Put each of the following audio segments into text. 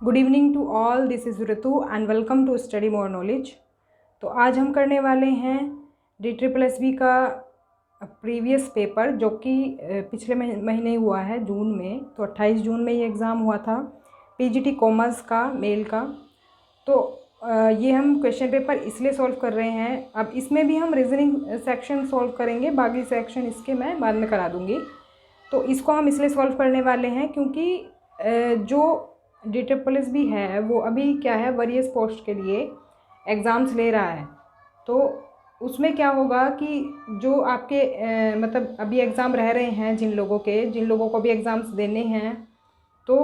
Good evening to all, this is Ritu and welcome to study more knowledge. तो आज हम करने वाले हैं DSSB का प्रीवियस पेपर, जो कि पिछले महीने हुआ है जून में। तो 28 जून में ये एग्ज़ाम हुआ था PGT कॉमर्स का मेल का। तो ये हम क्वेश्चन पेपर इसलिए सॉल्व कर रहे हैं। अब इसमें भी हम रीजनिंग सेक्शन सॉल्व करेंगे, बाकी सेक्शन इसके मैं बाद में करा दूँगी। तो इसको हम इसलिए सॉल्व करने वाले हैं क्योंकि जो DSSB है वो अभी क्या है, वरीयस पोस्ट के लिए एग्ज़ाम्स ले रहा है। तो उसमें क्या होगा कि जो आपके मतलब अभी एग्ज़ाम रह रहे हैं, जिन लोगों को भी एग्ज़ाम्स देने हैं, तो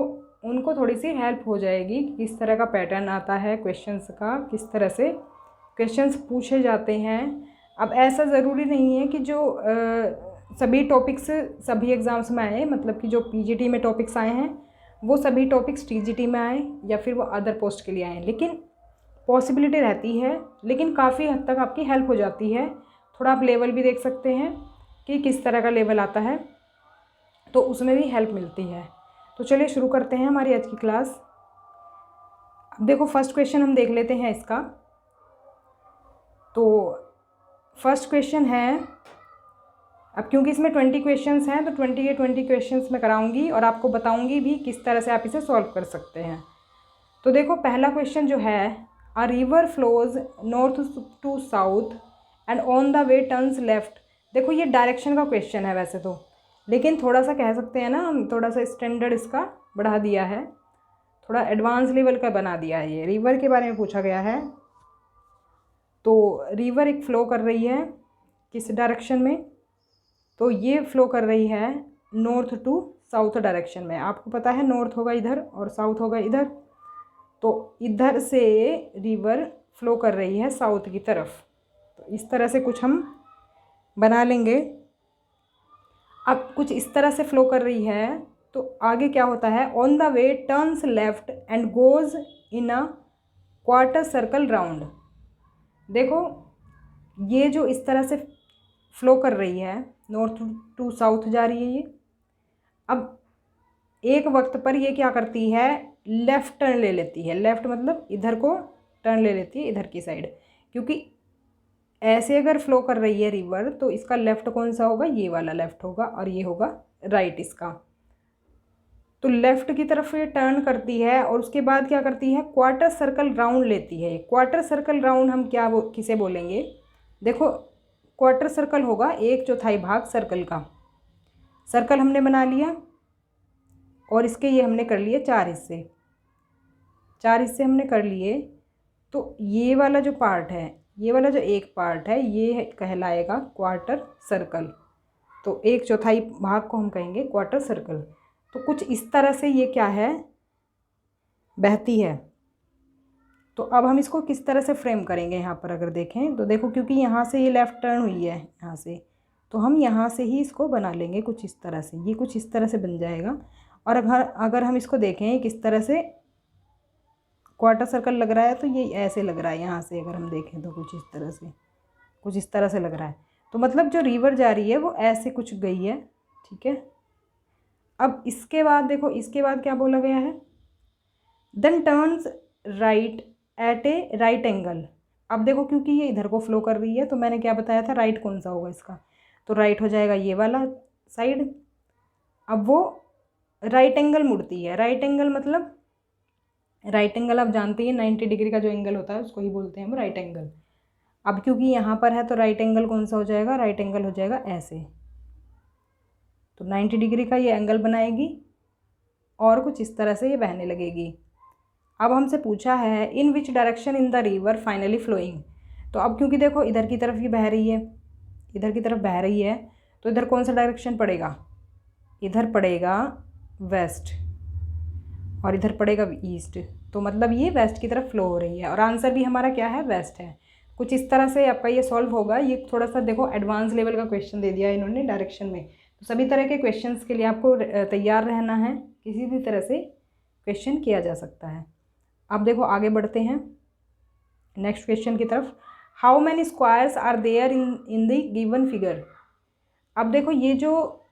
उनको थोड़ी सी हेल्प हो जाएगी कि किस तरह का पैटर्न आता है क्वेश्चंस का, किस तरह से क्वेश्चंस पूछे जाते हैं। अब ऐसा ज़रूरी नहीं है कि जो सभी टॉपिक्स सभी एग्ज़ाम्स में आए, मतलब कि जो PGT में टॉपिक्स आए हैं वो सभी टॉपिक्स TGT में आए या फिर वो अदर पोस्ट के लिए आए, लेकिन पॉसिबिलिटी रहती है। लेकिन काफ़ी हद तक आपकी हेल्प हो जाती है। थोड़ा आप लेवल भी देख सकते हैं कि किस तरह का लेवल आता है, तो उसमें भी हेल्प मिलती है। तो चलिए शुरू करते हैं हमारी आज की क्लास। अब देखो, फर्स्ट क्वेश्चन हम देख लेते हैं इसका। तो फर्स्ट क्वेश्चन है, अब क्योंकि इसमें 20 क्वेश्चंस हैं तो 20 क्वेश्चंस मैं कराऊंगी और आपको बताऊंगी भी किस तरह से आप इसे सॉल्व कर सकते हैं। तो देखो, पहला क्वेश्चन जो है, a river flows north to south and on the way turns left. देखो, ये डायरेक्शन का क्वेश्चन है वैसे तो, लेकिन थोड़ा सा कह सकते हैं ना, हम थोड़ा सा स्टैंडर्ड इसका बढ़ा दिया है, थोड़ा एडवांस लेवल का बना दिया है। ये रिवर के बारे में पूछा गया है। तो रिवर एक फ़्लो कर रही है किस डायरेक्शन में, तो ये फ़्लो कर रही है नॉर्थ टू साउथ डायरेक्शन में। आपको पता है नॉर्थ होगा इधर और साउथ होगा इधर, तो इधर से रिवर फ़्लो कर रही है साउथ की तरफ। तो इस तरह से कुछ हम बना लेंगे। अब कुछ इस तरह से फ़्लो कर रही है तो आगे क्या होता है, on the way turns left and goes in a quarter circle round. देखो, ये जो इस तरह से फ़्लो कर रही है, नॉर्थ टू साउथ जा रही है ये। अब एक वक्त पर ये क्या करती है, लेफ़्ट टर्न ले लेती है। लेफ़्ट मतलब इधर को टर्न ले लेती है, इधर की साइड। क्योंकि ऐसे अगर फ़्लो कर रही है रिवर तो इसका लेफ़्ट कौन सा होगा, ये वाला लेफ़्ट होगा, और ये होगा राइट इसका। तो लेफ़्ट की तरफ ये टर्न करती है और उसके बाद क्या करती है, क्वार्टर सर्कल राउंड लेती है। क्वार्टर सर्कल राउंड हम क्या किसे बोलेंगे, देखो क्वार्टर सर्कल होगा 1/4 भाग सर्कल का। सर्कल हमने बना लिया और इसके ये हमने कर लिए 4 हिस्से। 4 हिस्से हमने कर लिए। तो ये वाला जो पार्ट है, ये वाला जो एक पार्ट है, ये कहलाएगा क्वार्टर सर्कल। तो 1/4 भाग को हम कहेंगे क्वार्टर सर्कल। तो कुछ इस तरह से ये क्या है, बहती है। तो अब हम इसको किस तरह से फ्रेम करेंगे, यहाँ पर अगर देखें तो देखो, क्योंकि यहाँ से ये लेफ़्ट टर्न हुई है यहाँ से, तो हम यहाँ से ही इसको बना लेंगे कुछ इस तरह से। ये कुछ इस तरह से बन जाएगा। और अगर हम इसको देखें किस तरह से क्वार्टर सर्कल लग रहा है, तो ये ऐसे लग रहा है। यहाँ से अगर हम देखें तो कुछ इस तरह से लग रहा है। तो मतलब जो रिवर जा रही है वो ऐसे कुछ गई है, ठीक है। अब इसके बाद देखो, इसके बाद क्या बोला गया है, देन टर्न्स राइट एट ए राइट एंगल। अब देखो, क्योंकि ये इधर को फ्लो कर रही है तो मैंने क्या बताया था, राइट कौन सा होगा इसका, तो राइट हो जाएगा ये वाला साइड। अब वो राइट एंगल मुड़ती है। राइट एंगल मतलब, राइट एंगल आप जानते हैं 90 डिग्री का जो एंगल होता है उसको ही बोलते हैं हम राइट एंगल। अब क्योंकि यहाँ पर है तो राइट एंगल कौन सा हो जाएगा, राइट एंगल हो जाएगा ऐसे। तो 90 डिग्री का ये एंगल बनाएगी और कुछ इस तरह से ये बहने लगेगी। अब हमसे पूछा है, in which direction in the river finally flowing. तो अब क्योंकि देखो इधर की तरफ ये बह रही है, इधर की तरफ बह रही है, तो इधर कौन सा डायरेक्शन पड़ेगा, इधर पड़ेगा वेस्ट और इधर पड़ेगा ईस्ट। तो मतलब ये वेस्ट की तरफ फ्लो हो रही है और आंसर भी हमारा क्या है, वेस्ट है। कुछ इस तरह से आपका ये सॉल्व होगा। ये थोड़ा सा देखो एडवांस लेवल का क्वेश्चन दे दिया इन्होंने डायरेक्शन में। तो सभी तरह के क्वेश्चंस के लिए आपको तैयार रहना है, किसी भी तरह से क्वेश्चन किया जा सकता है। अब देखो आगे बढ़ते हैं नेक्स्ट क्वेश्चन की तरफ। How many squares are there in the given figure. अब देखो, ये जो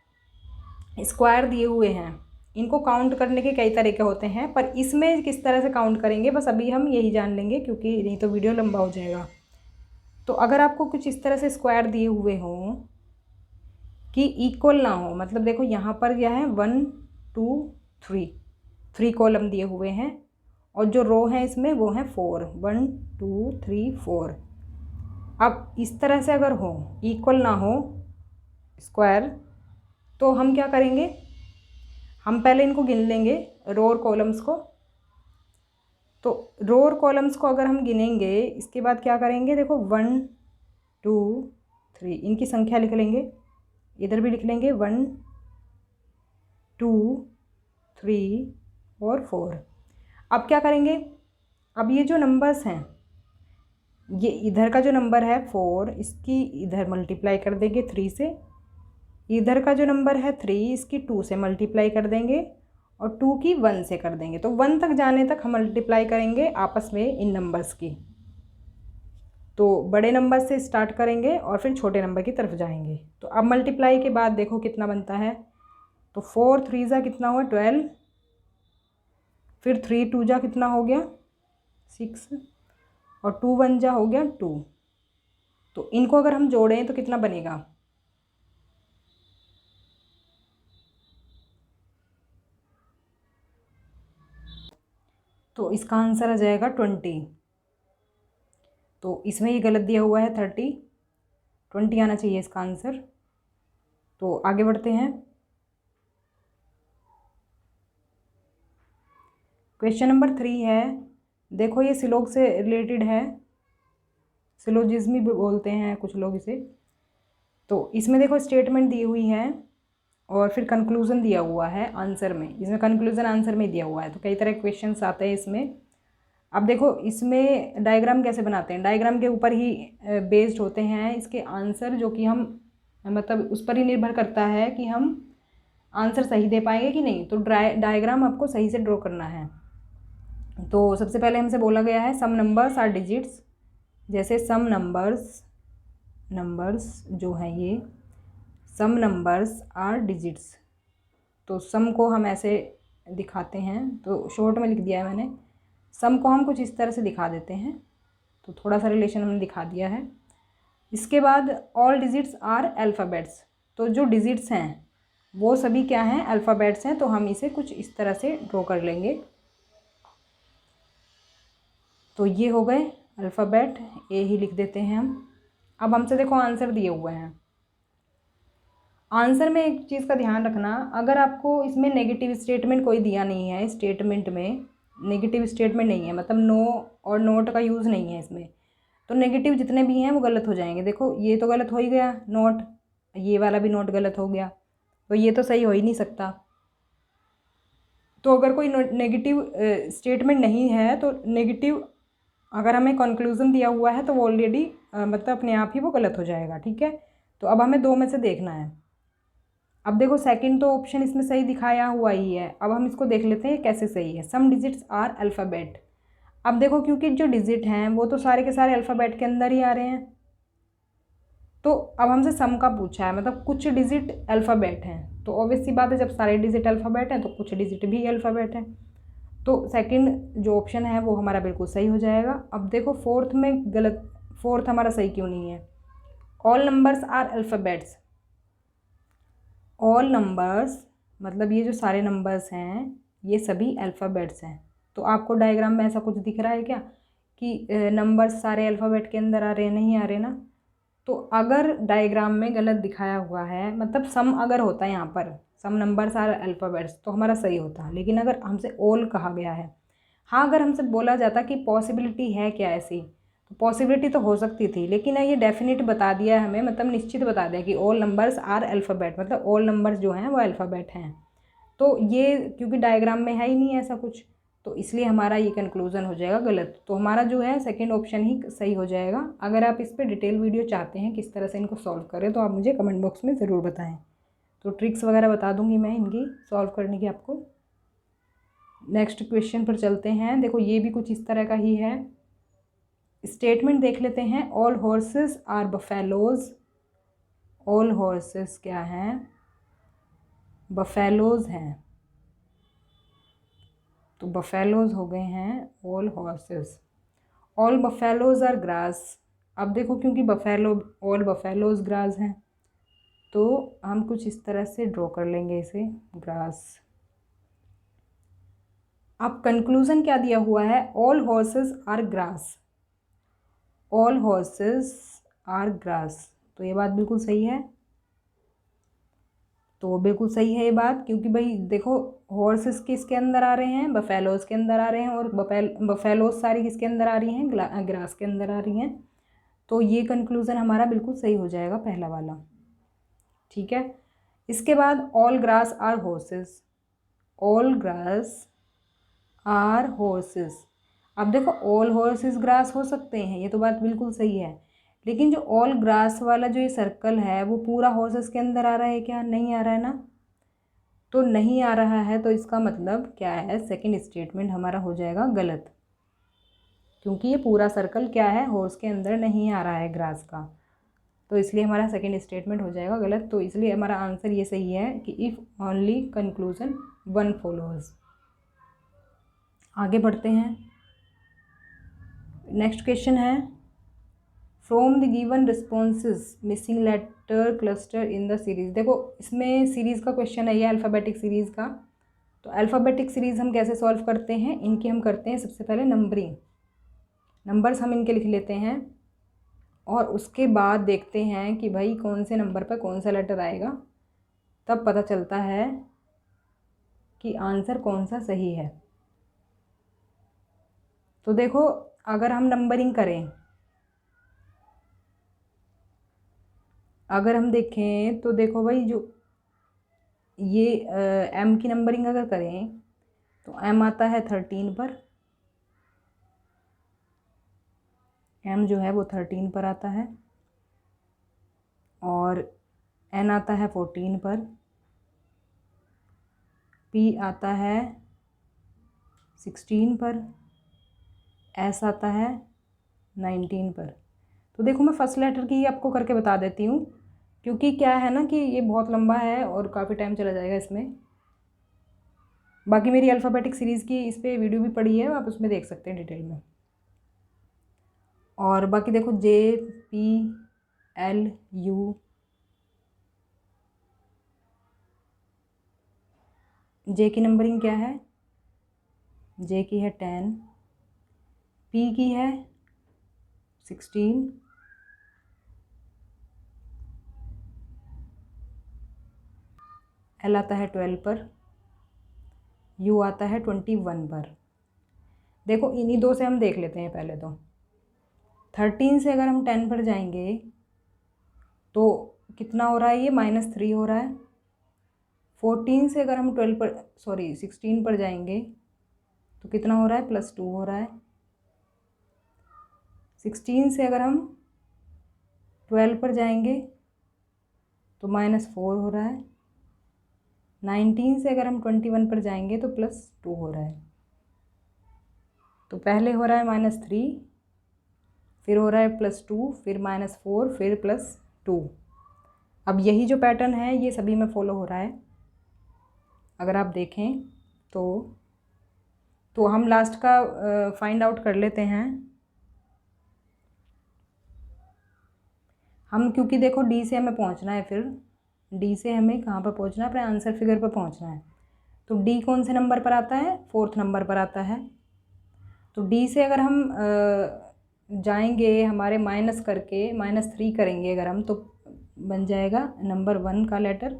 स्क्वायर दिए हुए हैं इनको काउंट करने के कई तरीके होते हैं, पर इसमें किस तरह से काउंट करेंगे बस अभी हम यही जान लेंगे, क्योंकि नहीं तो वीडियो लंबा हो जाएगा। तो अगर आपको कुछ इस तरह से स्क्वायर दिए हुए हों कि इक्वल ना हो, मतलब देखो यहाँ पर यह है 1 2 3 कॉलम दिए हुए हैं, और जो रो है इसमें वो है 4, 1 2 3 4। अब इस तरह से अगर हो, इक्वल ना हो स्क्वायर, तो हम क्या करेंगे, हम पहले इनको गिन लेंगे रो और कॉलम्स को। तो रो और कॉलम्स को अगर हम गिनेंगे, इसके बाद क्या करेंगे, देखो 1 2 3 इनकी संख्या लिख लेंगे, इधर भी लिख लेंगे 1 2 3 और 4। अब क्या करेंगे, अब ये जो नंबर्स हैं, ये इधर का जो नंबर है 4, इसकी इधर मल्टीप्लाई कर देंगे 3 से, इधर का जो नंबर है 3 इसकी 2 से मल्टीप्लाई कर देंगे, और 2 की 1 से कर देंगे। तो 1 तक जाने तक हम मल्टीप्लाई करेंगे आपस में इन नंबर्स की। तो बड़े नंबर से स्टार्ट करेंगे और फिर छोटे नंबर की तरफ जाएंगे। तो अब मल्टीप्लाई के बाद देखो कितना बनता है, तो 4 3 जा कितना हुआ 12, फिर 3 2 जा कितना हो गया 6, और 2 1 जा हो गया 2। तो इनको अगर हम जोड़ें तो कितना बनेगा, तो इसका आंसर आ जाएगा 20। तो इसमें ये गलत दिया हुआ है 30, 20 आना चाहिए इसका आंसर। तो आगे बढ़ते हैं। क्वेश्चन नंबर 3 है, देखो ये सिलोग से रिलेटेड है, सिलोजिज्म भी बोलते हैं कुछ लोग इसे। तो इसमें देखो स्टेटमेंट दी हुई है और फिर कंक्लूज़न दिया हुआ है आंसर में, इसमें कंक्लूज़न आंसर में दिया हुआ है। तो कई तरह के क्वेश्चंस आते हैं इसमें। अब देखो इसमें डायग्राम कैसे बनाते हैं, डायग्राम के ऊपर ही बेस्ड होते हैं इसके आंसर, जो कि हम मतलब उस पर ही निर्भर करता है कि हम आंसर सही दे पाएंगे कि नहीं। तो डायग्राम आपको सही से ड्रॉ करना है। तो सबसे पहले हमसे बोला गया है सम नंबर्स आर डिजिट्स, जैसे सम नंबर्स जो हैं ये सम नंबर्स आर डिजिट्स। तो सम को हम ऐसे दिखाते हैं, तो शॉर्ट में लिख दिया है मैंने। सम को हम कुछ इस तरह से दिखा देते हैं, तो थोड़ा सा रिलेशन हमने दिखा दिया है। इसके बाद ऑल डिजिट्स आर अल्फ़ाबेट्स, तो जो डिजिट्स हैं वो सभी क्या हैं, अल्फ़ाबेट्स हैं। तो हम इसे कुछ इस तरह से ड्रॉ कर लेंगे। तो ये हो गए अल्फ़ाबेट, ए ही लिख देते हैं हम। अब हमसे देखो आंसर दिए हुए हैं। आंसर में एक चीज़ का ध्यान रखना, अगर आपको इसमें नेगेटिव स्टेटमेंट कोई दिया नहीं है, स्टेटमेंट में नेगेटिव स्टेटमेंट नहीं है, मतलब नो और नोट का यूज़ नहीं है इसमें, तो नेगेटिव जितने भी हैं वो गलत हो जाएंगे। देखो ये तो गलत हो ही गया नोट, ये वाला भी नोट गलत हो गया, तो ये तो सही हो ही नहीं सकता। तो अगर कोई नेगेटिव स्टेटमेंट नहीं है, तो नेगेटिव अगर हमें कंक्लूज़न दिया हुआ है तो वो ऑलरेडी मतलब अपने आप ही वो गलत हो जाएगा, ठीक है। तो अब हमें 2 में से देखना है। अब देखो सेकंड तो ऑप्शन इसमें सही दिखाया हुआ ही है, अब हम इसको देख लेते हैं कैसे सही है। सम डिजिट्स आर अल्फ़ाबेट। अब देखो क्योंकि जो डिजिट हैं वो तो सारे के सारे अल्फ़ाबेट के अंदर ही आ रहे हैं, तो अब हमसे सम का पूछा है, मतलब कुछ डिजिट अल्फ़ाबेट हैं, तो ऑब्वियस सी बात है जब सारे डिजिट अल्फ़ाबेट हैं तो कुछ डिजिट भी अल्फ़ाबेट हैं। तो सेकंड जो ऑप्शन है वो हमारा बिल्कुल सही हो जाएगा। अब देखो फोर्थ में गलत, फोर्थ हमारा सही क्यों नहीं है। All numbers are alphabets, all numbers मतलब ये जो सारे नंबर्स हैं ये सभी अल्फ़ाबेट्स हैं। तो आपको डायग्राम में ऐसा कुछ दिख रहा है क्या कि नंबर्स सारे अल्फ़ाबेट के अंदर आ रहे हैं, नहीं आ रहे ना। तो अगर डायग्राम में गलत दिखाया हुआ है, मतलब सम अगर होता है यहाँ पर सम नंबर्स आर अल्फ़ाबेट्स, तो हमारा सही होता। लेकिन अगर हमसे ऑल कहा गया है, हाँ अगर हमसे बोला जाता कि पॉसिबिलिटी है क्या ऐसी, तो पॉसिबिलिटी तो हो सकती थी, लेकिन ये डेफिनेट बता दिया है हमें, मतलब निश्चित बता दिया कि ऑल नंबर्स आर अल्फ़ाबेट, मतलब ऑल नंबर्स जो हैं वो अल्फ़ाबेट हैं। तो ये क्योंकि डायग्राम में है ही नहीं ऐसा कुछ, तो इसलिए हमारा ये कंक्लूज़न हो जाएगा गलत। तो हमारा जो है सेकंड ऑप्शन ही सही हो जाएगा। अगर आप इस पर डिटेल वीडियो चाहते हैं किस तरह से इनको सॉल्व करें, तो आप मुझे कमेंट बॉक्स में ज़रूर बताएं, तो ट्रिक्स वगैरह बता दूंगी मैं इनकी सॉल्व करने की आपको। नेक्स्ट क्वेश्चन पर चलते हैं। देखो ये भी कुछ इस तरह का ही है। स्टेटमेंट देख लेते हैं। All horses are buffaloes, all horses क्या हैं, बफेलोज हैं। तो बफेलोज हो गए हैं all horses. All buffaloes are grass. अब देखो क्योंकि बफेलो ऑल बफेलोज ग्रास हैं तो हम कुछ इस तरह से ड्रॉ कर लेंगे इसे ग्रास। अब कंक्लूजन क्या दिया हुआ है, all horses are grass, all horses are grass. तो ये बात बिल्कुल सही है, तो बिल्कुल सही है ये बात, क्योंकि भाई देखो हॉर्सेस किसके अंदर आ रहे हैं, बफेलोज के अंदर आ रहे हैं, और बफेलोज सारी किसके अंदर आ रही हैं, ग्रास के अंदर आ रही हैं। तो ये कंक्लूजन हमारा बिल्कुल सही हो जाएगा पहला वाला। ठीक है, इसके बाद all grass are horses, all grass are horses. अब देखो ऑल हॉर्सेस ग्रास हो सकते हैं, ये तो बात बिल्कुल सही है, लेकिन जो ऑल ग्रास वाला जो ये सर्कल है वो पूरा हॉर्सेस के अंदर आ रहा है क्या, नहीं आ रहा है ना। तो नहीं आ रहा है तो इसका मतलब क्या है, सेकंड स्टेटमेंट हमारा हो जाएगा गलत, क्योंकि ये पूरा सर्कल क्या है, हॉर्स के अंदर नहीं आ रहा है ग्रास का, तो इसलिए हमारा सेकंड स्टेटमेंट हो जाएगा गलत। तो इसलिए हमारा आंसर ये सही है कि if only conclusion one follows. आगे बढ़ते हैं, नेक्स्ट क्वेश्चन है from the given responses missing letter cluster in the series. देखो इसमें सीरीज़ का क्वेश्चन है ये, अल्फ़ाबेटिक सीरीज़ का। तो अल्फ़ाबेटिक सीरीज़ हम कैसे सॉल्व करते हैं, इनकी हम करते हैं सबसे पहले नंबरिंग, नंबर्स हम इनके लिख लेते हैं और उसके बाद देखते हैं कि भाई कौन से नंबर पर कौन सा लेटर आएगा, तब पता चलता है कि आंसर कौन सा सही है। तो देखो अगर हम नंबरिंग करें, अगर हम देखें तो देखो भाई जो ये एम की नंबरिंग अगर करें तो एम आता है 13 पर, एम जो है वो 13 पर आता है, और एन आता है 14 पर, पी आता है 16 पर, एस आता है 19 पर। तो देखो मैं फर्स्ट लेटर की आपको करके बता देती हूँ, क्योंकि क्या है ना कि ये बहुत लंबा है और काफ़ी टाइम चला जाएगा इसमें। बाकी मेरी अल्फ़ाबेटिक सीरीज़ की इस पर वीडियो भी पड़ी है, आप उसमें देख सकते हैं डिटेल में। और बाकी देखो जे पी एल यू, जे की नंबरिंग क्या है, जे की है 10, पी की है 16, एल आता है 12 पर, यू आता है 21 पर। देखो इन्हीं दो से हम देख लेते हैं पहले। तो 13 से अगर हम 10 पर जाएंगे तो कितना हो रहा है, ये -3 हो रहा है। 14 से अगर हम 16 पर जाएंगे तो कितना हो रहा है, +2 हो रहा है। 16 से अगर हम 12 पर जाएंगे तो -4 हो रहा है। 19 से अगर हम 21 पर जाएंगे तो +2 हो रहा है। तो पहले हो रहा है -3, फिर हो रहा है +2, फिर -4, फिर +2। अब यही जो पैटर्न है ये सभी में फॉलो हो रहा है अगर आप देखें तो हम लास्ट का फाइंड आउट कर लेते हैं हम, क्योंकि देखो डी से हमें पहुंचना है, फिर डी से हमें कहाँ पर पहुंचना है, अपने आंसर फिगर पर पहुंचना है। तो डी कौन से नंबर पर आता है, 4th नंबर पर आता है। तो डी से अगर हम जाएंगे हमारे माइनस करके, -3 करेंगे अगर हम, तो बन जाएगा नंबर 1 का लेटर,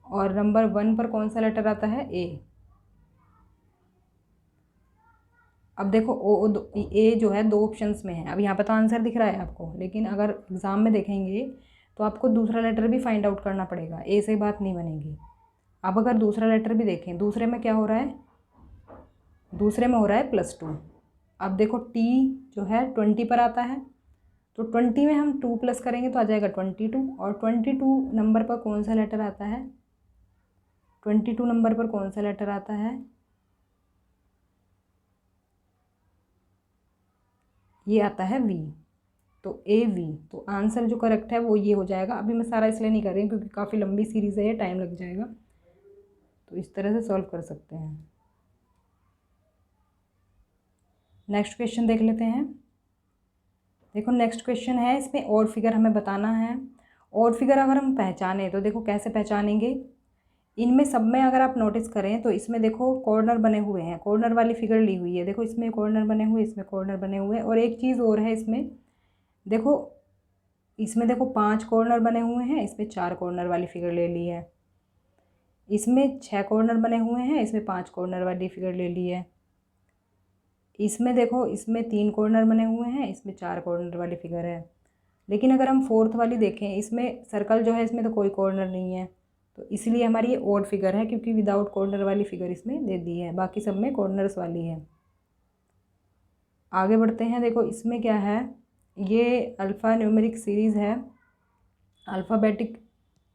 और नंबर 1 पर कौन सा लेटर आता है, ए। अब देखो ए जो है 2 ऑप्शंस में है, अब यहाँ पर तो आंसर दिख रहा है आपको, लेकिन अगर एग्ज़ाम में देखेंगे तो आपको दूसरा लेटर भी फाइंड आउट करना पड़ेगा, ए से बात नहीं बनेगी। अब अगर दूसरा लेटर भी देखें, दूसरे में क्या हो रहा है, दूसरे में हो रहा है +2। अब देखो टी जो है 20 पर आता है, तो 20 में हम 2 प्लस करेंगे तो आ जाएगा 22, और 22 नंबर पर कौन सा लेटर आता है, 22 नंबर पर कौन सा लेटर आता है, ये आता है वी। तो ए वी, तो आंसर जो करेक्ट है वो ये हो जाएगा। अभी मैं सारा इसलिए नहीं कर रही हूँ क्योंकि काफ़ी लंबी सीरीज़ है, ये टाइम लग जाएगा, तो इस तरह से सॉल्व कर सकते हैं। नेक्स्ट क्वेश्चन देख लेते हैं। देखो नेक्स्ट क्वेश्चन है, इसमें ऑड फिगर हमें बताना है। ऑड फिगर अगर हम पहचाने तो देखो कैसे पहचानेंगे। इनमें सब में अगर आप नोटिस करें तो इसमें देखो कॉर्नर बने हुए हैं, कॉर्नर वाली फिगर ली हुई है। देखो इसमें कॉर्नर बने हुए, इसमें कॉर्नर बने हुए, और एक चीज़ और है इसमें, देखो इसमें देखो 5 कॉर्नर बने हुए हैं, इसमें 4 कॉर्नर वाली फिगर ले ली है। इसमें 6 कॉर्नर बने हुए हैं, इसमें 5 कॉर्नर वाली फिगर ले ली है। इसमें देखो इसमें 3 कॉर्नर बने हुए हैं, इसमें 4 कॉर्नर वाली फिगर है। लेकिन अगर हम फोर्थ वाली देखें, इसमें सर्कल जो है इसमें तो कोई कॉर्नर नहीं है, तो इसलिए हमारी ये ऑड फिगर है, क्योंकि विदाउट कॉर्नर वाली फिगर इसमें दे दी है, बाकी सब में कॉर्नर्स वाली है। आगे बढ़ते हैं। देखो इसमें क्या है, ये अल्फ़ा न्यूमेरिक सीरीज़ है, अल्फ़ाबेटिक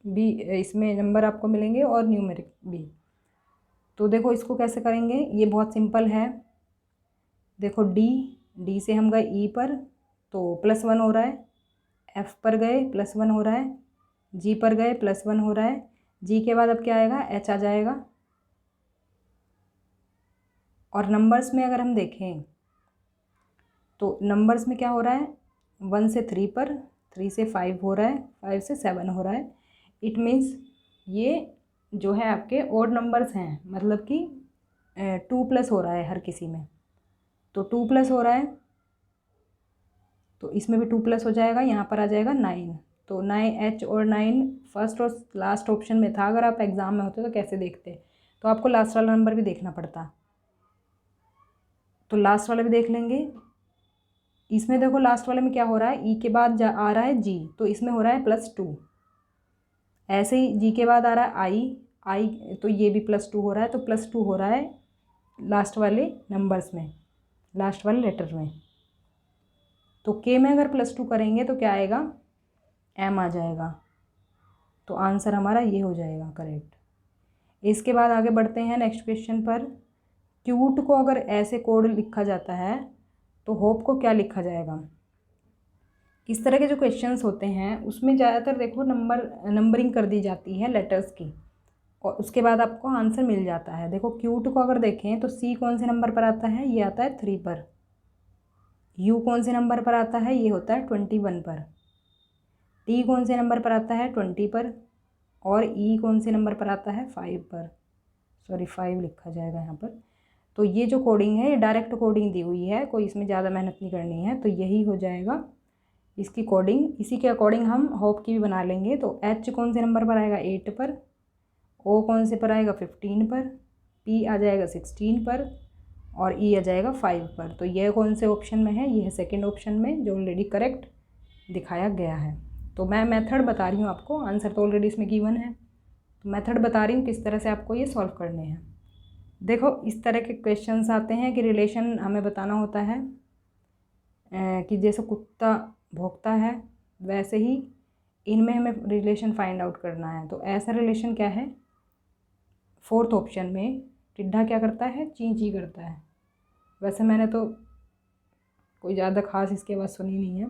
भी इसमें नंबर आपको मिलेंगे और न्यूमेरिक भी। तो देखो इसको कैसे करेंगे, ये बहुत सिंपल है। देखो डी से हम गए ई पर तो +1 हो रहा है, एफ़ पर गए +1 हो रहा है, जी पर गए +1 हो रहा है, जी के बाद अब क्या आएगा, एच आ जाएगा। और नंबर्स में अगर हम देखें तो नंबर्स में क्या हो रहा है, 1 से 3 पर, 3 से 5 हो रहा है, 5 से 7 हो रहा है। इट मीन्स ये जो है आपके ओड नंबर्स हैं, मतलब कि 2+ हो रहा है हर किसी में, तो 2+ हो रहा है, तो इसमें भी 2+ हो जाएगा। यहाँ पर आ जाएगा 9, तो 9H और 9 फर्स्ट और लास्ट ऑप्शन में था। अगर आप एग्ज़ाम में होते तो कैसे देखते, तो आपको लास्ट वाला नंबर भी देखना पड़ता, तो लास्ट वाला भी देख लेंगे। इसमें देखो लास्ट वाले में क्या हो रहा है, ई के बाद आ रहा है जी, तो इसमें हो रहा है +2। ऐसे ही जी के बाद आ रहा है आई, तो ये भी +2 हो रहा है, तो +2 हो रहा है लास्ट वाले नंबर्स में, लास्ट वाले लेटर में। तो के में अगर +2 करेंगे तो क्या आएगा, एम आ जाएगा। तो आंसर हमारा ये हो जाएगा करेक्ट। इसके बाद आगे बढ़ते हैं नेक्स्ट क्वेश्चन पर। क्यूट को अगर ऐसे कोड लिखा जाता है तो होप को क्या लिखा जाएगा। इस तरह के जो क्वेश्चंस होते हैं उसमें ज़्यादातर देखो नंबरिंग कर दी जाती है लेटर्स की, और उसके बाद आपको आंसर मिल जाता है। देखो क्यूट को अगर देखें तो सी कौन से नंबर पर आता है, ये आता है 3 पर। यू कौन से नंबर पर आता है, ये होता है 21 पर। टी कौन से नंबर पर आता है, 20 पर। और ई कौन से नंबर पर आता है, 5 पर। सॉरी 5 लिखा जाएगा यहाँ पर। तो ये जो कोडिंग है ये डायरेक्ट कोडिंग दी हुई है, कोई इसमें ज़्यादा मेहनत नहीं करनी है, तो यही हो जाएगा इसकी कोडिंग। इसी के अकॉर्डिंग हम होप की भी बना लेंगे। तो एच कौन से नंबर पर आएगा, 8 पर। ओ कौन से पर आएगा, 15 पर। पी आ जाएगा 16 पर, और ई आ जाएगा 5 पर। तो यह कौन से ऑप्शन में है, ये है सेकेंड ऑप्शन में, जो ऑलरेडी करेक्ट दिखाया गया है। तो मैं मेथड बता रही हूँ आपको, आंसर तो ऑलरेडी इसमें गिवन है, तो मेथड बता रही हूँ किस तरह से आपको ये सॉल्व करने हैं। देखो इस तरह के क्वेश्चंस आते हैं कि रिलेशन हमें बताना होता है, कि जैसे कुत्ता भौंकता है वैसे ही इनमें हमें रिलेशन फाइंड आउट करना है। तो ऐसा रिलेशन क्या है, फोर्थ ऑप्शन में टिड्ढा क्या करता है, ची ची करता है। वैसे मैंने तो कोई ज़्यादा खास इसके बाद सुनी नहीं है,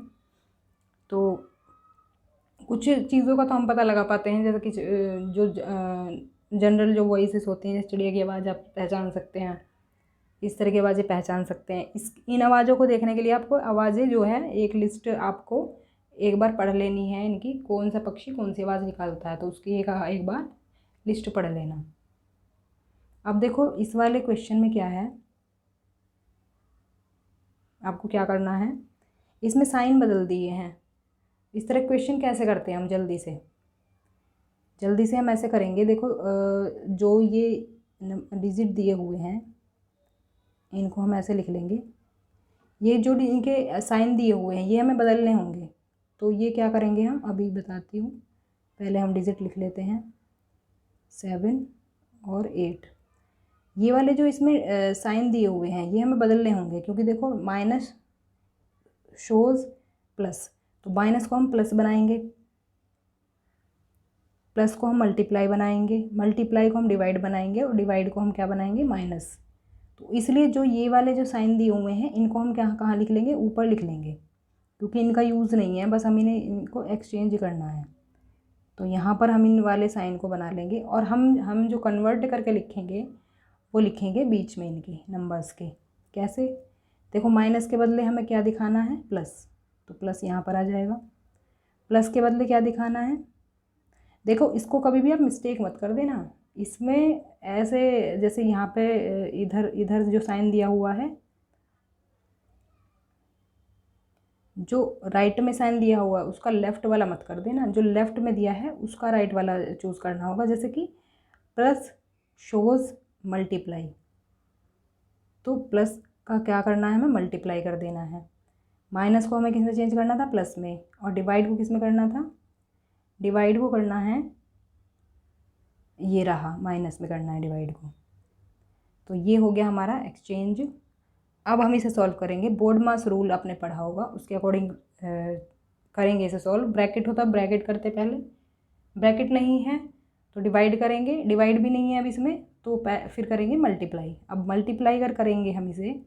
तो कुछ चीज़ों का तो हम पता लगा पाते हैं, जैसे कि जो जनरल जो वॉइसेस होती हैं, जैसे चिड़िया की आवाज़ आप पहचान सकते हैं, इस तरह की आवाज़ें पहचान सकते हैं। इन आवाज़ों को देखने के लिए आपको आवाज़ें जो है एक लिस्ट आपको एक बार पढ़ लेनी है इनकी, कौन सा पक्षी कौन सी आवाज़ निकालता है, तो उसकी एक बार लिस्ट पढ़ लेना। अब देखो इस वाले क्वेश्चन में क्या है, आपको क्या करना है, इसमें साइन बदल दिए हैं। इस तरह क्वेश्चन कैसे करते हैं हम, जल्दी से हम ऐसे करेंगे। देखो जो ये डिजिट दिए हुए हैं इनको हम ऐसे लिख लेंगे, ये जो इनके साइन दिए हुए हैं ये हमें बदलने होंगे। तो ये क्या करेंगे हम, अभी बताती हूँ, पहले हम डिजिट लिख लेते हैं 7 और 8। ये वाले जो इसमें साइन दिए हुए हैं ये हमें बदलने होंगे, क्योंकि देखो माइनस शोज़ प्लस, तो माइनस को हम प्लस बनाएंगे, प्लस को हम मल्टीप्लाई बनाएंगे, मल्टीप्लाई को हम डिवाइड बनाएंगे, और डिवाइड को हम क्या बनाएंगे, माइनस। तो इसलिए जो ये वाले जो साइन दिए हुए हैं इनको हम कहाँ लिख लेंगे, ऊपर लिख लेंगे, क्योंकि इनका यूज़ नहीं है, बस इनको एक्सचेंज करना है। तो यहाँ पर हम इन वाले साइन को बना लेंगे, और हम जो कन्वर्ट करके लिखेंगे वो लिखेंगे बीच में इनके नंबर्स के। कैसे, देखो माइनस के बदले हमें क्या दिखाना है, प्लस, तो प्लस यहाँ पर आ जाएगा। प्लस के बदले क्या दिखाना है, देखो इसको कभी भी आप मिस्टेक मत कर देना, इसमें ऐसे जैसे यहाँ पे इधर इधर जो साइन दिया हुआ है, जो राइट में साइन दिया हुआ है उसका लेफ़्ट वाला मत कर देना, जो लेफ़्ट में दिया है उसका राइट वाला चूज़ करना होगा। जैसे कि प्लस शोज़ मल्टीप्लाई, तो प्लस का क्या करना है, हमें मल्टीप्लाई कर देना है। माइनस को हमें किस में चेंज करना था, प्लस में, और डिवाइड को किस में करना था, डिवाइड को करना है, ये रहा माइनस में करना है डिवाइड को। तो ये हो गया हमारा एक्सचेंज। अब हम इसे सॉल्व करेंगे, बोर्ड मास रूल आपने पढ़ा होगा, उसके अकॉर्डिंग करेंगे इसे सॉल्व। ब्रैकेट होता है, ब्रैकेट करते पहले, ब्रैकेट नहीं है तो डिवाइड करेंगे, डिवाइड भी नहीं है अब इसमें तो फिर करेंगे मल्टीप्लाई। अब मल्टीप्लाई कर करेंगे हम इसे,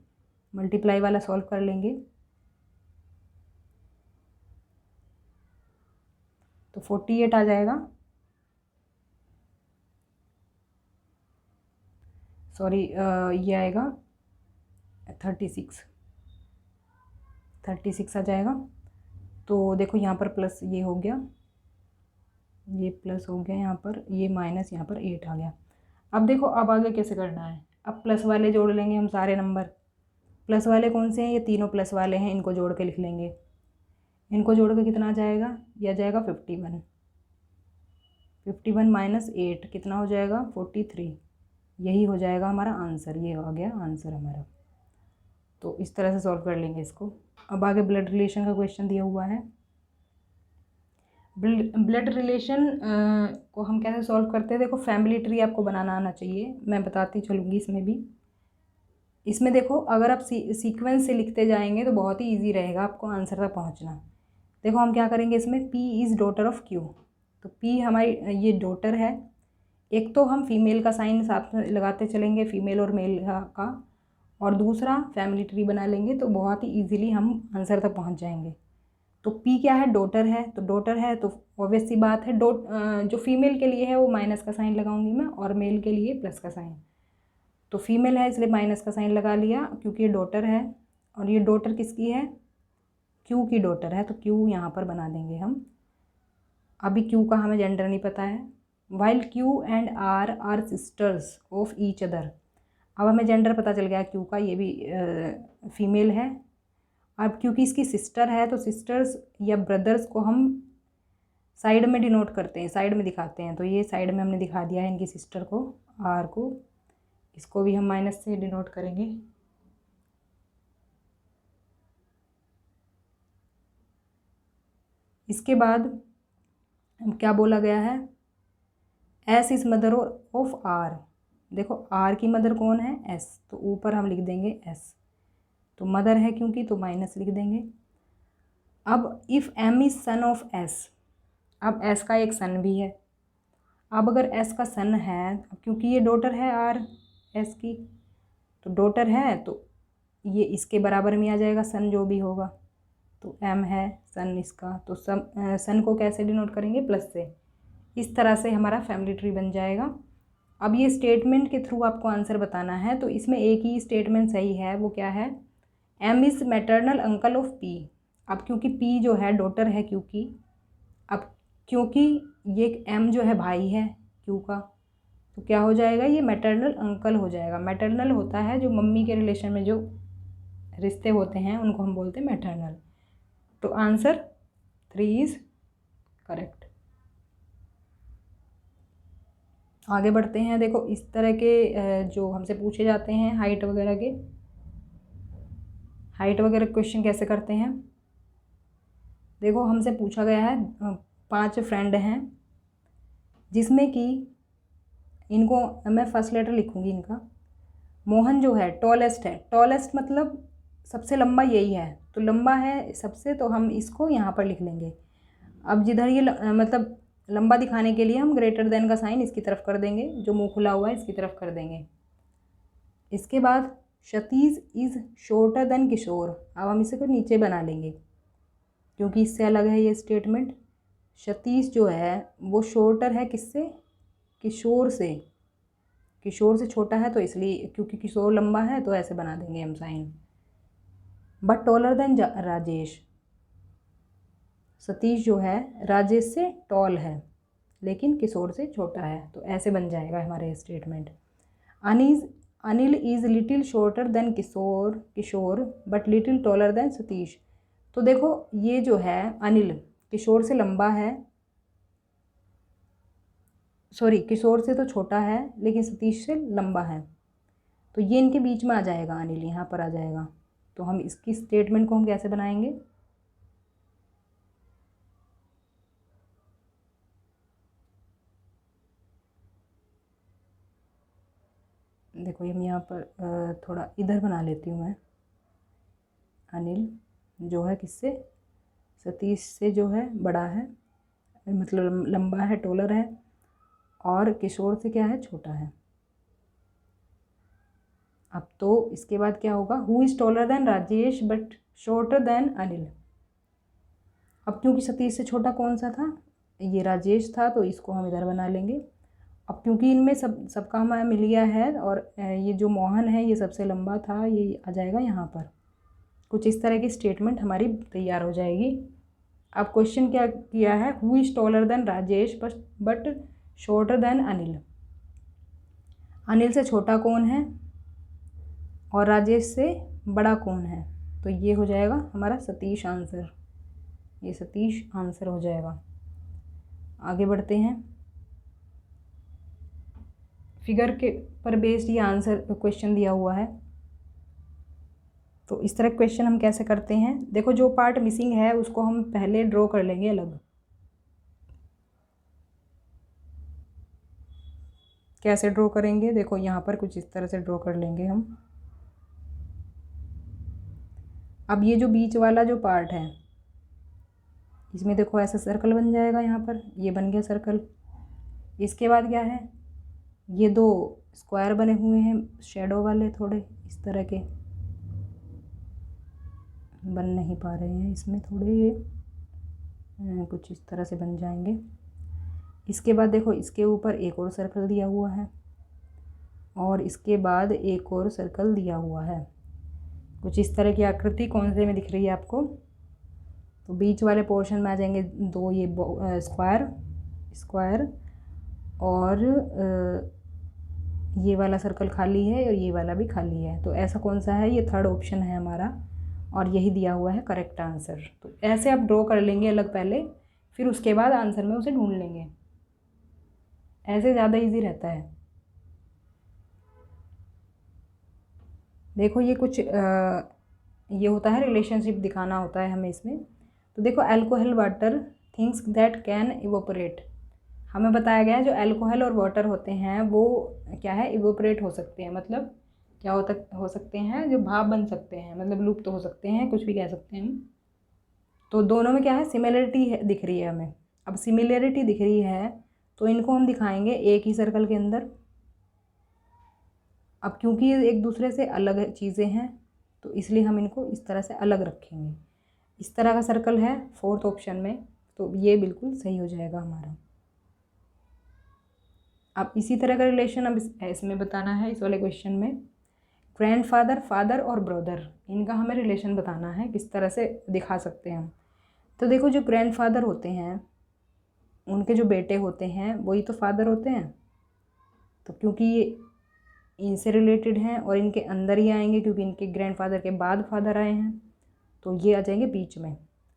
मल्टीप्लाई वाला सॉल्व कर लेंगे, तो 48 आ जाएगा, सॉरी ये आएगा 36 आ जाएगा। तो देखो यहाँ पर प्लस ये हो गया, ये प्लस हो गया यहाँ पर, ये माइनस यहाँ पर 8 आ गया। अब देखो अब आगे कैसे करना है, अब प्लस वाले जोड़ लेंगे हम सारे नंबर। प्लस वाले कौन से हैं, ये तीनों प्लस वाले हैं, इनको जोड़ के लिख लेंगे। इनको जोड़ के कितना आ जाएगा, यह आ जाएगा 51। 51 माइनस 8 कितना हो जाएगा, 43। यही हो जाएगा हमारा आंसर, ये आ गया आंसर हमारा। तो इस तरह से सॉल्व कर लेंगे इसको। अब आगे ब्लड रिलेशन का क्वेश्चन दिया हुआ है। ब्लड रिलेशन को हम कैसे सॉल्व करते हैं, देखो फैमिली ट्री आपको बनाना आना चाहिए, मैं बताती चलूँगी इसमें भी। इसमें देखो अगर आप सीक्वेंस से लिखते जाएंगे तो बहुत ही इजी रहेगा आपको आंसर तक पहुंचना। देखो हम क्या करेंगे इसमें, P is daughter of Q, तो P हमारी ये डॉटर है। एक तो हम फीमेल का साइन साथ में लगाते चलेंगे, फीमेल और मेल का, और दूसरा फैमिली ट्री बना लेंगे, तो बहुत ही ईजिली हम आंसर तक पहुँच जाएंगे। तो P क्या है, डॉटर है, तो डॉटर है तो ऑब्वियस सी बात है, जो फीमेल के लिए है वो माइनस का साइन लगाऊंगी मैं, और मेल के लिए प्लस का साइन। तो फीमेल है इसलिए माइनस का साइन लगा लिया क्योंकि ये डॉटर है, और ये डॉटर किसकी है, क्यू की डॉटर है, तो क्यू यहाँ पर बना देंगे हम। अभी क्यू का हमें जेंडर नहीं पता है। While Q and R are sisters of each other, अब हमें जेंडर पता चल गया क्यू का, ये भी फीमेल है। अब क्योंकि इसकी सिस्टर है तो सिस्टर्स या ब्रदर्स को हम साइड में डिनोट करते हैं, साइड में दिखाते हैं, तो ये साइड में हमने दिखा दिया है इनकी सिस्टर को, आर को। इसको भी हम माइनस से डिनोट करेंगे। इसके बाद क्या बोला गया है, S is mother of R. देखो आर की मदर कौन है, एस, तो ऊपर हम लिख देंगे एस, तो मदर है क्योंकि, तो माइनस लिख देंगे। अब if M is son of S, अब एस का एक सन भी है। अब अगर एस का सन है, क्योंकि ये डॉटर है आर एस की, तो डॉटर है तो ये इसके बराबर में आ जाएगा सन जो भी होगा, तो एम है सन इसका, तो सन को कैसे डिनोट करेंगे, प्लस से। इस तरह से हमारा फैमिली ट्री बन जाएगा। अब ये स्टेटमेंट के थ्रू आपको आंसर बताना है, तो इसमें एक ही स्टेटमेंट सही है, वो क्या है, M is maternal uncle of P. अब क्योंकि पी जो है डॉटर है क्यू की, अब क्योंकि ये एम जो है भाई है क्यू का, तो क्या हो जाएगा, ये मैटरनल अंकल हो जाएगा। मैटरनल होता है जो मम्मी के रिलेशन में जो रिश्ते होते हैं उनको हम बोलते हैं मैटरनल। तो आंसर 3 इज़ करेक्ट। आगे बढ़ते हैं। देखो इस तरह के जो हमसे पूछे जाते हैं हाइट वगैरह के, हाइट वगैरह क्वेश्चन कैसे करते हैं, देखो हमसे पूछा गया है 5 फ्रेंड हैं, जिसमें कि इनको मैं फर्स्ट लेटर लिखूंगी इनका। मोहन जो है टॉलेस्ट है, टॉलेस्ट मतलब सबसे लंबा यही है, तो लंबा है सबसे, तो हम इसको यहाँ पर लिख लेंगे। अब जिधर ये मतलब लंबा दिखाने के लिए हम ग्रेटर देन का साइन इसकी तरफ कर देंगे, जो मुंह खुला हुआ है इसकी तरफ कर देंगे। इसके बाद सतीश इज़ शॉर्टर देन किशोर, अब हम इसे को नीचे बना लेंगे क्योंकि इससे अलग है ये स्टेटमेंट। सतीश जो है वो शॉर्टर है किससे, किशोर से, किशोर से छोटा है, तो इसलिए क्योंकि किशोर लंबा है तो ऐसे बना देंगे हम sign. But taller than Rajesh. Satish जो है राजेश से टॉल है लेकिन किशोर से छोटा है, तो ऐसे बन जाएगा हमारे statement. Anil is little shorter than Kishore but little taller than Satish. तो देखो ये जो है अनिल किशोर से लंबा है, सॉरी किशोर से तो छोटा है लेकिन सतीश से लंबा है, तो ये इनके बीच में आ जाएगा, अनिल यहाँ पर आ जाएगा। तो हम इसकी स्टेटमेंट को हम कैसे बनाएंगे, देखो हम यहाँ पर थोड़ा इधर बना लेती हूँ मैं। अनिल जो है किससे, सतीश से जो है बड़ा है, मतलब लंबा है, टॉलर है, और किशोर से क्या है, छोटा है। अब तो इसके बाद क्या होगा, who is taller than Rajesh but shorter than Anil. अब क्योंकि सतीश से छोटा कौन सा था, ये राजेश था, तो इसको हम इधर बना लेंगे। अब क्योंकि इनमें सबका हमारा मिल गया है और ये जो मोहन है ये सबसे लंबा था, ये आ जाएगा यहाँ पर। कुछ इस तरह की स्टेटमेंट हमारी तैयार हो जाएगी। अब क्वेश्चन क्या किया है, who is taller than Rajesh but shorter than Anil. Anil से छोटा कौन है और राजेश से बड़ा कौन है, तो ये हो जाएगा हमारा सतीश आंसर, ये सतीश आंसर हो जाएगा। आगे बढ़ते हैं। फिगर के पर बेस्ड ये आंसर क्वेश्चन दिया हुआ है, तो इस तरह क्वेश्चन हम कैसे करते हैं, देखो जो पार्ट मिसिंग है उसको हम पहले ड्रॉ कर लेंगे अलग। कैसे ड्रॉ करेंगे, देखो यहाँ पर कुछ इस तरह से ड्रॉ कर लेंगे हम। अब ये जो बीच वाला जो पार्ट है इसमें देखो ऐसा सर्कल बन जाएगा, यहाँ पर ये बन गया सर्कल। इसके बाद क्या है, ये दो स्क्वायर बने हुए हैं शेडो वाले, थोड़े इस तरह के बन नहीं पा रहे हैं, इसमें थोड़े ये कुछ इस तरह से बन जाएंगे। इसके बाद देखो इसके ऊपर एक और सर्कल दिया हुआ है और इसके बाद एक और सर्कल दिया हुआ है। कुछ इस तरह की आकृति कौन से में दिख रही है आपको, तो बीच वाले पोर्शन में आ जाएंगे दो ये स्क्वायर और ये वाला सर्कल खाली है और ये वाला भी खाली है। तो ऐसा कौन सा है, ये थर्ड ऑप्शन है हमारा और यही दिया हुआ है करेक्ट आंसर। तो ऐसे आप ड्रॉ कर लेंगे अलग पहले, फिर उसके बाद आंसर में उसे ढूंढ लेंगे, ऐसे ज़्यादा इजी रहता है। देखो ये कुछ ये होता है रिलेशनशिप दिखाना होता है हमें इसमें। तो देखो alcohol water things that can evaporate, हमें बताया गया है जो अल्कोहल और वाटर होते हैं वो क्या है, इवोपरेट हो सकते हैं, मतलब क्या हो सकते हैं, जो भाप बन सकते हैं, मतलब लुप्त तो हो सकते हैं, कुछ भी कह सकते हैं हम। तो दोनों में क्या है, सिमिलरिटी दिख रही है हमें। अब सिमिलरिटी दिख रही है तो इनको हम दिखाएंगे एक ही सर्कल के अंदर। अब क्योंकि ये एक दूसरे से अलग चीज़ें हैं तो इसलिए हम इनको इस तरह से अलग रखेंगे। इस तरह का सर्कल है फोर्थ ऑप्शन में, तो ये बिल्कुल सही हो जाएगा हमारा। अब इसी तरह का रिलेशन अब इसमें बताना है, इस वाले क्वेश्चन में ग्रैंडफादर, फादर और ब्रदर, इनका हमें रिलेशन बताना है, किस तरह से दिखा सकते हैं हम। तो देखो जो ग्रैंडफादर होते हैं उनके जो बेटे होते हैं वही तो फादर होते हैं, तो क्योंकि ये इनसे रिलेटेड हैं और इनके अंदर ही आएंगे क्योंकि इनके ग्रैंडफादर के बाद फादर आए हैं, तो ये आ जाएंगे बीच में।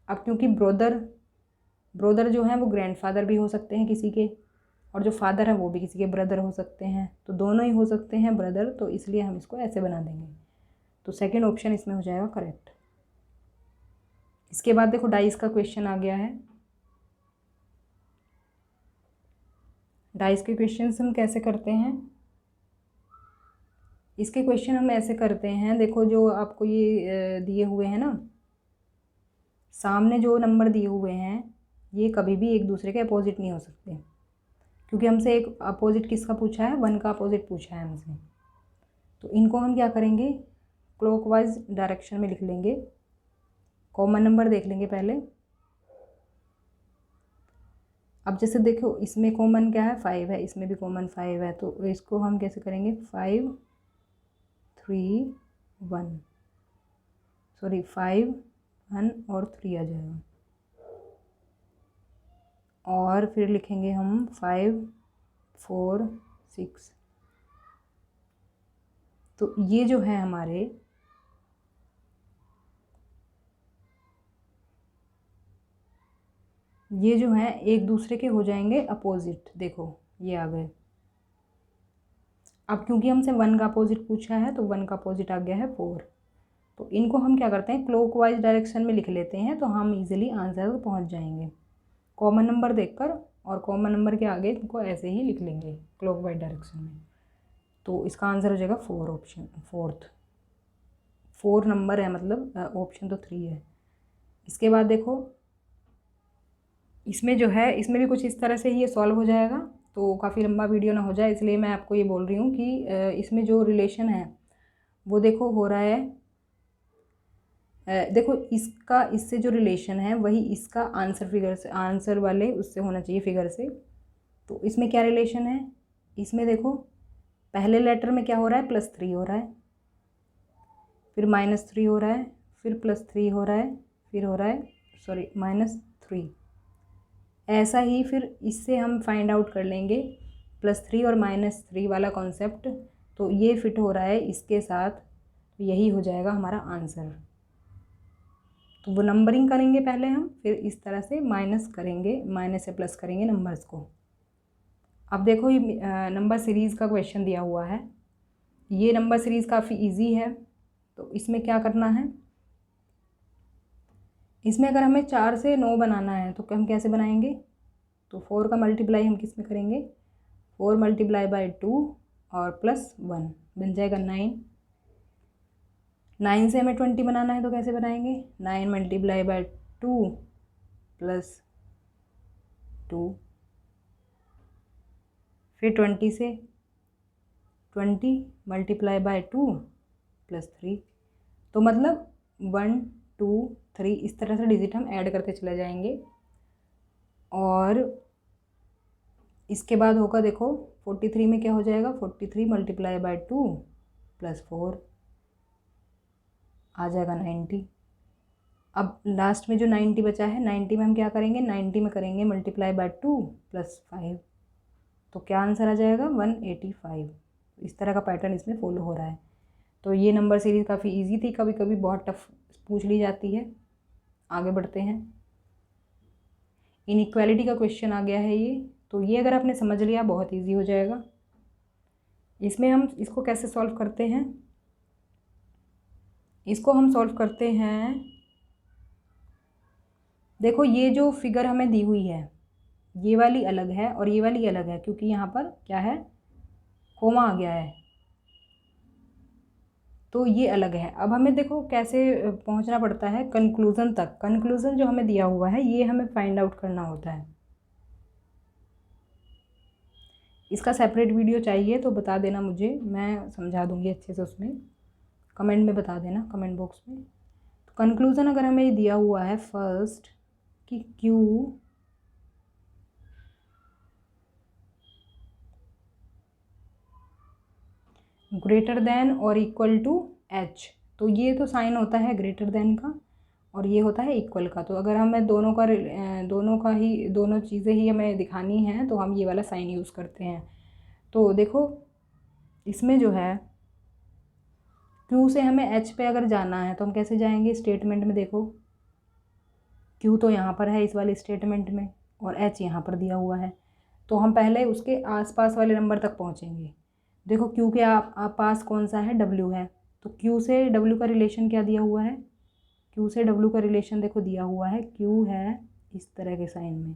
अब क्योंकि ब्रदर जो हैं वो ग्रैंडफादर भी हो सकते हैं किसी के, और जो फादर है वो भी किसी के ब्रदर हो सकते हैं, तो दोनों ही हो सकते हैं ब्रदर, तो इसलिए हम इसको ऐसे बना देंगे। तो सेकंड ऑप्शन इसमें हो जाएगा करेक्ट। इसके बाद देखो डाइस का क्वेश्चन आ गया है। डाइस के क्वेश्चन हम कैसे करते हैं, इसके क्वेश्चन हम ऐसे करते हैं, देखो जो आपको ये दिए हुए हैं ना, सामने जो नंबर दिए हुए हैं ये कभी भी एक दूसरे के अपोजिट नहीं हो सकते, क्योंकि हमसे एक अपोजिट किसका पूछा है, 1 का अपोजिट पूछा है हमसे। तो इनको हम क्या करेंगे, क्लॉकवाइज डायरेक्शन में लिख लेंगे। कॉमन नंबर देख लेंगे पहले। अब जैसे देखो इसमें कॉमन क्या है, 5 है, इसमें भी कॉमन 5 है, तो इसको हम कैसे करेंगे, 5 3 1, सॉरी 5 1 और 3 आ जाएगा, और फिर लिखेंगे हम 5 4 6। तो ये जो है हमारे ये जो है एक दूसरे के हो जाएंगे अपोजिट। देखो ये आ गए। अब क्योंकि हमसे 1 का अपोजिट पूछा है तो 1 का अपोजिट आ गया है 4। तो इनको हम क्या करते हैं, क्लॉकवाइज डायरेक्शन में लिख लेते हैं, तो हम इजीली आंसर तक पहुंच जाएंगे कॉमन नंबर देखकर, और कॉमन नंबर के आगे इनको ऐसे ही लिख लेंगे क्लॉकवाइज डायरेक्शन में। तो इसका आंसर हो जाएगा 4, ऑप्शन 4 नंबर है, मतलब ऑप्शन तो 3 है। इसके बाद देखो इसमें जो है, इसमें भी कुछ इस तरह से ही ये सॉल्व हो जाएगा, तो काफ़ी लंबा वीडियो ना हो जाए इसलिए मैं आपको ये बोल रही हूँ कि इसमें जो रिलेशन है वो देखो हो रहा है, देखो इसका इससे जो रिलेशन है वही इसका आंसर फिगर से, आंसर वाले उससे होना चाहिए फिगर से। तो इसमें क्या रिलेशन है, इसमें देखो पहले लेटर में क्या हो रहा है, +3 हो रहा है, फिर -3 हो रहा है, फिर +3 हो रहा है, फिर हो रहा है सॉरी -3। ऐसा ही फिर इससे हम फाइंड आउट कर लेंगे +3 और -3 वाला कॉन्सेप्ट, तो ये फिट हो रहा है इसके साथ, तो यही हो जाएगा हमारा आंसर। तो वो नंबरिंग करेंगे पहले हम, फिर इस तरह से माइनस करेंगे, माइनस से प्लस करेंगे नंबर्स को। अब देखो ये नंबर सीरीज़ का क्वेश्चन दिया हुआ है, ये नंबर सीरीज़ काफ़ी इजी है। तो इसमें क्या करना है, इसमें अगर हमें 4 से 9 बनाना है तो हम कैसे बनाएंगे, तो 4 का मल्टीप्लाई हम किस में करेंगे, 4 × 2 और +1 बन जाएगा 9। 9 से हमें 20 बनाना है तो कैसे बनाएंगे, 9 × 2 + 2, फिर 20 से 20 × 2 + 3। तो मतलब 1 2 3 इस तरह से डिजिट हम ऐड करते चले जाएंगे। और इसके बाद होगा देखो 43 में क्या हो जाएगा, 43 × 2 + 4 आ जाएगा 90। अब लास्ट में जो 90 बचा है, 90 में हम क्या करेंगे, 90 में करेंगे × 2 + 5, तो क्या आंसर आ जाएगा 185। इस तरह का पैटर्न इसमें फॉलो हो रहा है। तो ये नंबर सीरीज़ काफ़ी इजी थी, कभी कभी बहुत टफ पूछ ली जाती है। आगे बढ़ते हैं, इनइक्वालिटी का क्वेश्चन आ गया है ये, तो ये अगर आपने समझ लिया बहुत इजी हो जाएगा। इसमें हम इसको कैसे सॉल्व करते हैं, इसको हम सॉल्व करते हैं, देखो ये जो फिगर हमें दी हुई है ये वाली अलग है और ये वाली अलग है, क्योंकि यहाँ पर क्या है, कोमा आ गया है, तो ये अलग है। अब हमें देखो कैसे पहुँचना पड़ता है कंक्लूज़न तक। कंक्लूज़न जो हमें दिया हुआ है ये हमें फाइंड आउट करना होता है। इसका सेपरेट वीडियो चाहिए तो बता देना मुझे, मैं समझा दूँगी अच्छे से, उसमें कमेंट में बता देना, कमेंट बॉक्स में। तो कंक्लूज़न अगर हमें ये दिया हुआ है फर्स्ट कि Q ग्रेटर देन और इक्वल टू H, तो ये तो साइन होता है ग्रेटर देन का और ये होता है इक्वल का। तो अगर हमें दोनों चीज़ें ही हमें दिखानी हैं तो हम ये वाला साइन यूज़ करते हैं। तो देखो इसमें जो है Q से हमें H पे अगर जाना है तो हम कैसे जाएंगे, स्टेटमेंट में देखो Q तो यहाँ पर है इस वाले स्टेटमेंट में और H यहाँ पर दिया हुआ है, तो हम पहले उसके आसपास वाले नंबर तक पहुँचेंगे। देखो Q के आप पास कौन सा है, W है, तो Q से W का रिलेशन क्या दिया हुआ है, Q से W का रिलेशन देखो दिया हुआ है, Q है इस तरह के साइन में।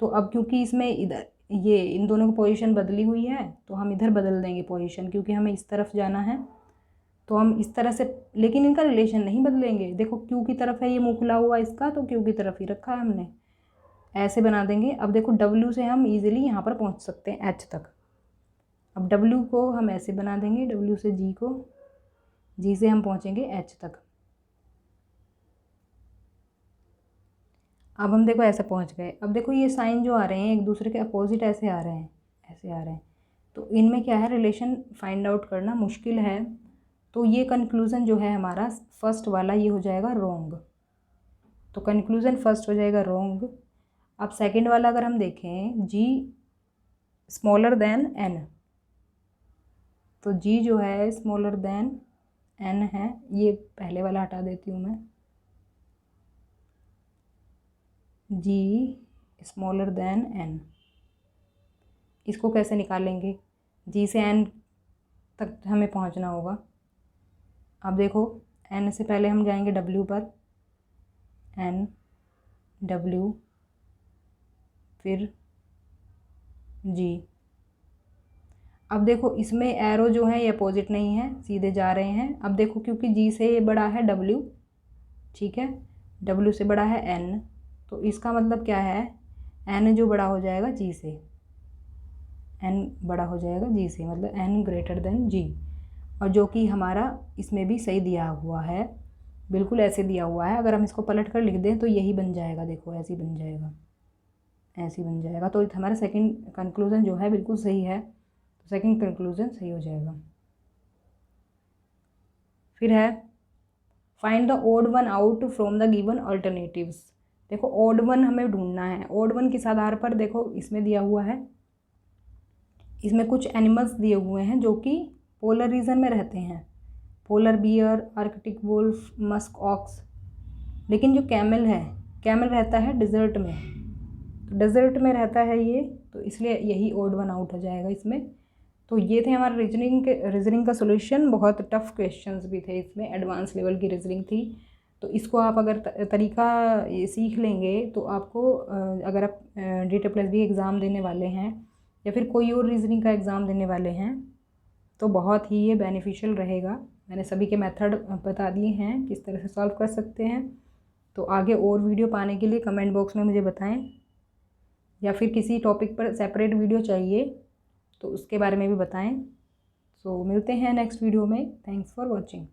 तो अब क्योंकि इसमें इधर ये इन दोनों की पोजीशन बदली हुई है तो हम इधर बदल देंगे पोजीशन, क्योंकि हमें इस तरफ जाना है तो हम इस तरह से, लेकिन इनका रिलेशन नहीं बदलेंगे। देखो Q की तरफ है ये मुँह खुला हुआ इसका, तो Q की तरफ ही रखा है हमने, ऐसे बना देंगे। अब देखो W से हम इजीली यहाँ पर पहुँच सकते हैं H तक। अब W को हम ऐसे बना देंगे, W से G को, G से हम पहुँचेंगे H तक। अब हम देखो ऐसे पहुँच गए। अब देखो ये साइन जो आ रहे हैं एक दूसरे के अपोजिट ऐसे आ रहे हैं, ऐसे आ रहे हैं, तो इनमें क्या है, रिलेशन फाइंड आउट करना मुश्किल है। तो ये कंक्लूज़न जो है हमारा फर्स्ट वाला ये हो जाएगा रॉन्ग। तो कंक्लूज़न फर्स्ट हो जाएगा रॉन्ग। अब सेकंड वाला अगर हम देखें G स्मॉलर देन N, तो G जो है स्मॉलर देन N है। ये पहले वाला हटा देती हूँ मैं, G स्मॉलर देन N। इसको कैसे निकालेंगे? G से N तक हमें पहुँचना होगा। अब देखो N से पहले हम जाएंगे W पर, N W फिर G। अब देखो इसमें एरो जो है ये अपोजिट नहीं है, सीधे जा रहे हैं। अब देखो क्योंकि G से बड़ा है W, ठीक है, W से बड़ा है N, तो इसका मतलब क्या है, N जो बड़ा हो जाएगा G से, N बड़ा हो जाएगा G से, मतलब N ग्रेटर देन G। और जो कि हमारा इसमें भी सही दिया हुआ है, बिल्कुल ऐसे दिया हुआ है। अगर हम इसको पलट कर लिख दें तो यही बन जाएगा, देखो ऐसे ही बन जाएगा, ऐसे ही बन जाएगा। तो हमारा सेकंड कंक्लूज़न जो है बिल्कुल सही है, तो सेकंड कंक्लूज़न सही हो जाएगा। फिर है find the odd one out from the given alternatives. देखो ओड वन हमें ढूंढना है। ओड वन किस आधार पर, देखो इसमें दिया हुआ है, इसमें कुछ एनिमल्स दिए हुए हैं जो कि पोलर रीजन में रहते हैं, polar bear, arctic wolf, musk ox. लेकिन जो कैमल है, कैमल रहता है डिज़र्ट में, तो डिज़र्ट में रहता है ये, तो इसलिए यही ओड वन आउट हो जाएगा इसमें। तो ये थे हमारे रीजनिंग का सॉल्यूशन। बहुत टफ क्वेश्चंस भी थे इसमें, एडवांस लेवल की रीजनिंग थी। तो इसको आप अगर तरीका ये सीख लेंगे तो आपको अगर आप DSSB एग्ज़ाम देने वाले हैं या फिर कोई और रीजनिंग का एग्ज़ाम देने वाले हैं तो बहुत ही ये बेनिफिशियल रहेगा। मैंने सभी के मेथड बता दिए हैं किस तरह से सॉल्व कर सकते हैं। तो आगे और वीडियो पाने के लिए कमेंट बॉक्स में मुझे बताएं, या फिर किसी टॉपिक पर सेपरेट वीडियो चाहिए तो उसके बारे में भी बताएं। सो मिलते हैं नेक्स्ट वीडियो में। Thanks for watching.